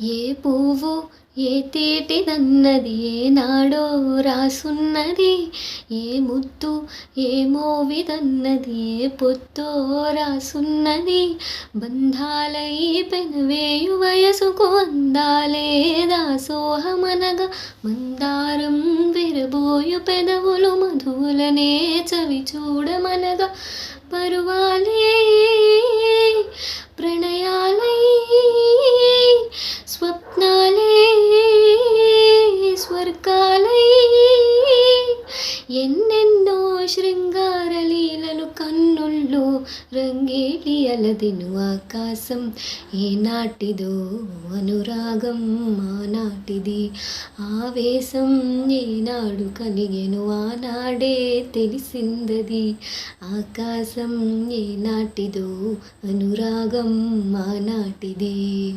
ఏ పువ్వు ఏ తేటిదన్నది ఏనాడో రాసున్నది. ఏ ముద్దు ఏ మోవిదన్నది ఏ పొద్దో రాసున్నది. బంధాలై పెనవేయు వయసుకు అందాలే దాసోహమనగా మందారం విరబోయు పెదవులు మధువులనే చవి చూడమనగా పరువాలే ప్రణయాలై స్వప్నాలే స్వర్గాలై ఎన్నెన్నో శృంగార లీలలు కన్నుల్లో రంగేలి అలదెను ఆకాశం. ఏనాటిదో అనురాగం ఆనాటిది ఆవేశం. ఏనాడు కలిగెను ఆనాడే తెలిసిందది ఆకాశం. ఏనాటిదో అనురాగం ఆనాటిది.